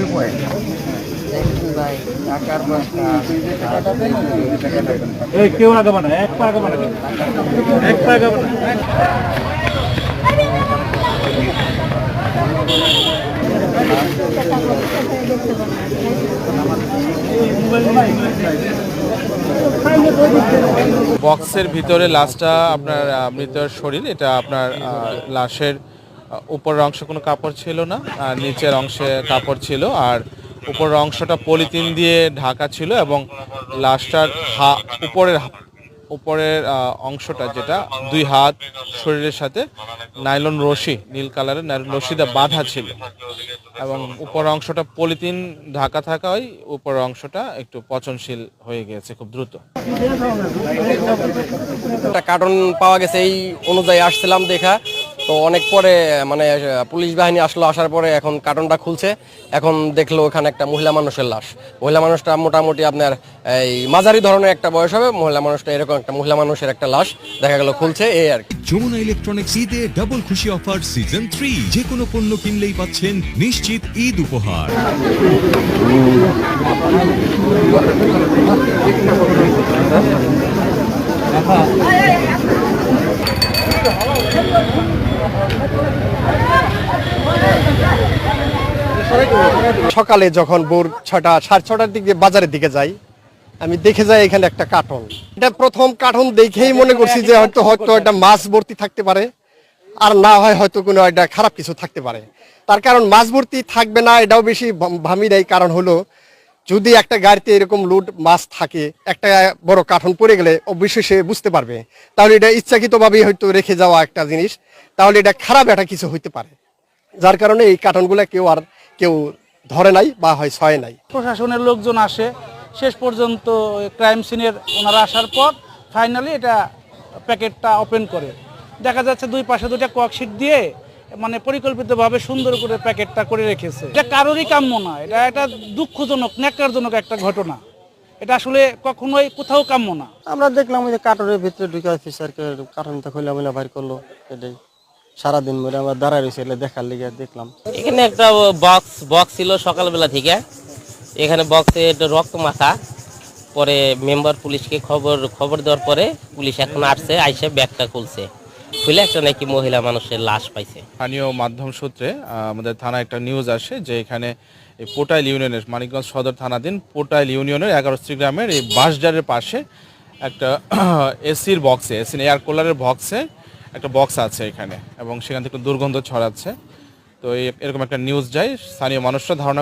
দেখুন ভাই, টাকার বস্তা। কেউ আগাবো না, এক পা আগাবো না, এক পা আগাবো না। বক্সের ভিতরে লাশটা আপনার মৃতের শরীর, এটা আপনার লাশের উপরের অংশে কোনো কাপড় ছিল না, আর নিচের অংশে কাপড় ছিল, আর উপরের অংশটা পলিথিন দিয়ে ঢাকা ছিল এবং লাশটার উপরের অংশটা যেটা 2 হাত শরীরের সাথে নাইলন রশি, নীল কালারের নাইলন রশিটা বাঁধা ছিল এবং উপরের অংশটা পলিথিন ঢাকা থাকায় উপরের অংশটা একটু পচনশীল হয়ে গিয়েছে খুব দ্রুত। একটা কার্টন পাওয়া গেছে, এই অনুযায়ী আসছিলাম দেখা, তো অনেক পরে মানে পুলিশ বাহিনী আসলো, আসার পরে এখন কার্টনটা খুলছে, এখন দেখলো ওখানে একটা মহিলা মানুষের লাশ। মহিলা মানুষটা মোটামুটি আপনার এই মাঝারি ধরনের একটা বয়স হবে, মহিলা মানুষটা এরকম একটা মহিলা মানুষের একটা লাশ দেখা গেল খুলছে, এই আর কি। যমুনা ইলেকট্রনিক্স ঈদে ডাবল খুশি অফার সিজন 3, যে কোনো পণ্য কিনলেই পাচ্ছেন নিশ্চিত ঈদ উপহার। সকালে যখন ভোর 6টা 6:30টার দিকে বাজারের দিকে যাই, আমি দেখে যাই এখানে একটা কার্টন। এটা প্রথম কার্টন দেখেই মনে করছি যে হয়তো একটা মাছ ভর্তি থাকতে পারে, আর না হয় হয়তো কোনো একটা খারাপ কিছু থাকতে পারে। তার কারণ মাছ ভর্তি থাকবে না এটাও বেশি ভাবি নাই, কারণ হলো যদি একটা গাড়িতে এরকম লোড মাছ থাকে, একটা বড় কার্টন পড়ে গেলে অবশ্যই সে বুঝতে পারবে, তাহলে এটা ইচ্ছাকৃতভাবেই হয়তো রেখে যাওয়া একটা জিনিস, তাহলে এটা খারাপ একটা কিছু হইতে পারে, যার কারণে এই কার্টনগুলো কেউ ধরে নাই বা হয় ছয় নাই। প্রশাসনের লোকজন আসে, শেষ পর্যন্ত ক্রাইম সিনের ওনারা আসার পর ফাইনালি এটা প্যাকেটটা ওপেন করে দেখা যাচ্ছে 2 পাশে 2টা ককশিট দিয়ে মানে পরিকল্পিতভাবে সুন্দর করে প্যাকেটটা করে রেখেছে। এটা কারোরই কাম্য না, এটা একটা দুঃখজনক ন্যাক্কারজনক একটা ঘটনা, এটা আসলে কখনোই কোথাও কাম্য না। আমরা দেখলাম ওই যে কার্টনের ভিতরে ঢুকে অফিসারকে কার্টনটা খুলে মিলে বাইর করলো, এটাই সারাদিন ধরে আমরা দাঁড়ায় রয়েছি দেখার লিগে দেখলাম। এখানে একটা বক্স ছিল সকালবেলা থেকে, এখানে বক্সে রক্ত মাখা, পরে মেম্বার পুলিশকে খবর দেওয়ার পরে পুলিশ এখন আসছে, আইসে ব্যাগটা খুলছে, খুলে একটা নাকি মহিলা মানুষের লাশ পাইছে। স্থানীয় মাধ্যম সূত্রে আমাদের থানায় একটা নিউজ আসে যে এখানে এই পোটাইল ইউনিয়নের, মানিকগঞ্জ সদর থানাধীন পোটাইল ইউনিয়নের 11 গ্রামের এই বাঁশজারের পাশে একটা এসির বক্সে, এসি এয়ার কুলারের বক্সে একটা বক্স আছে এখানে, এবং সেখান থেকে দুর্গন্ধ ছড়াচ্ছে। তো এরকম একটা নিউজ যায়, স্থানীয় মানুষরা ধারণা